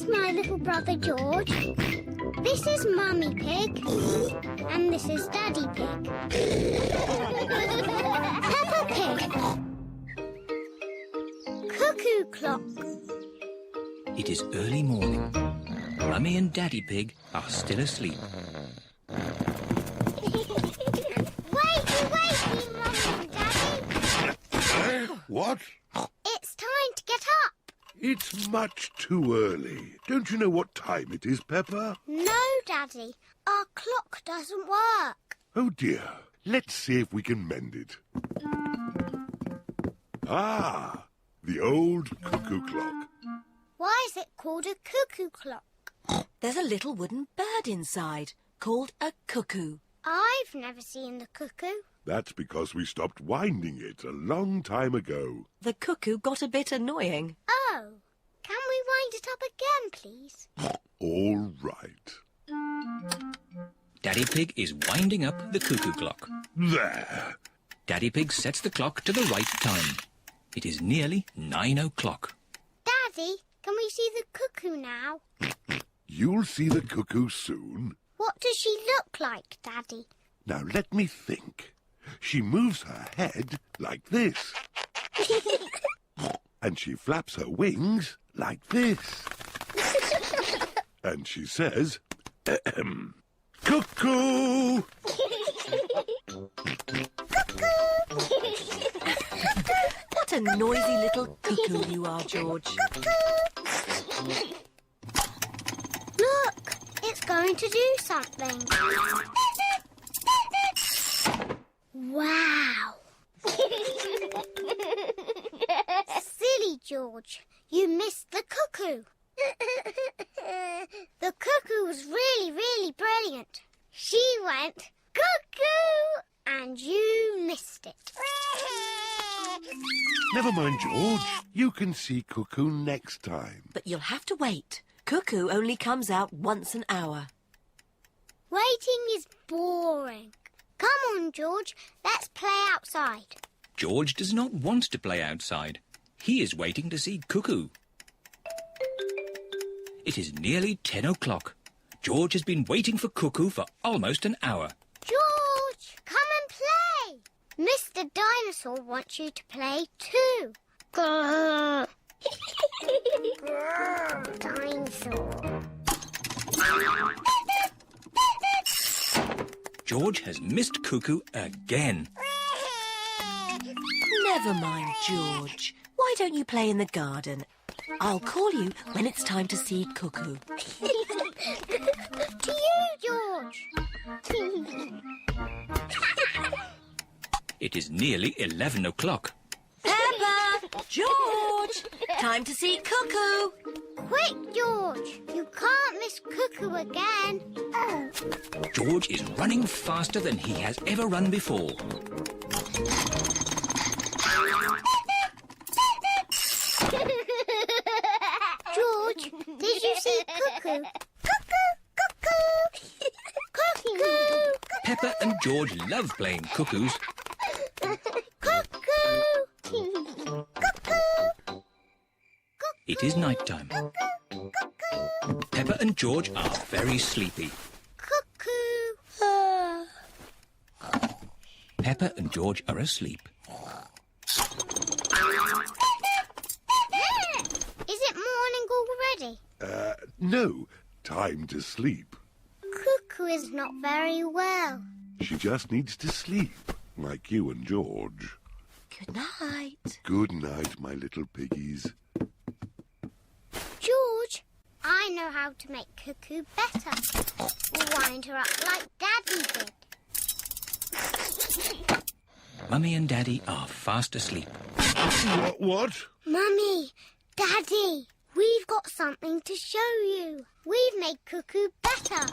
is my little brother George. This is Mummy Pig. And this is Daddy Pig. Peppa Pig. Cuckoo Clock. It is early morning. Mummy and Daddy Pig are still asleep. Wakey, Mummy and Daddy. What? It's time to get up. It's much too early. Don't you know what time it is, Peppa? No, Daddy. Our clock doesn't work. Oh, dear. Let's see if we can mend it. Ah, the old cuckoo clock. Why is it called a cuckoo clock? There's a little wooden bird inside called a cuckoo. I've never seen the cuckoo. That's because we stopped winding it a long time ago. The cuckoo got a bit annoying. Oh, can we wind it up again, please? All right. Daddy Pig is winding up the cuckoo clock. There. Daddy Pig sets the clock to the right time. It is nearly 9 o'clock. Daddy, can we see the cuckoo now? You'll see the cuckoo soon. What does she look like, Daddy? Now let me think. She moves her head like this. And she flaps her wings like this. And she says, cuckoo! What a noisy little cuckoo you are, George. Look, it's going to do something. Wow. Silly George, you missed the cuckoo. The cuckoo was really, really brilliant. She went cuckoo and you missed it. Never mind, George. You can see cuckoo next time. But you'll have to wait. Cuckoo only comes out once an hour. Waiting is boring. Come on, George, let's play outside. George does not want to play outside. He is waiting to see Cuckoo. It is nearly 10 o'clock. George has been waiting for Cuckoo for almost an hour. George, come and play. Mr. Dinosaur wants you to play too. Grrr. Grrr, dinosaur. George has missed Cuckoo again. Never mind, George. Why don't you play in the garden? I'll call you when it's time to see Cuckoo. To you, George. It is nearly 11 o'clock. Peppa! George! Time to see Cuckoo! Quick, George. You can't miss Cuckoo again. George is running faster than he has ever run before. George, did you see Cuckoo? Cuckoo, cuckoo. Cuckoo. Peppa and George love playing cuckoos. Cuckoo. Cuckoo. It is night time. Peppa and George are very sleepy. Cuckoo. Peppa and George are asleep. Is it morning already? No. Time to sleep. Cuckoo is not very well. She just needs to sleep, like you and George. Good night. Good night, my little piggies. George, I know how to make Cuckoo better. We'll wind her up like Daddy did. Mummy and Daddy are fast asleep. What? Mummy, Daddy, we've got something to show you. We've made Cuckoo better.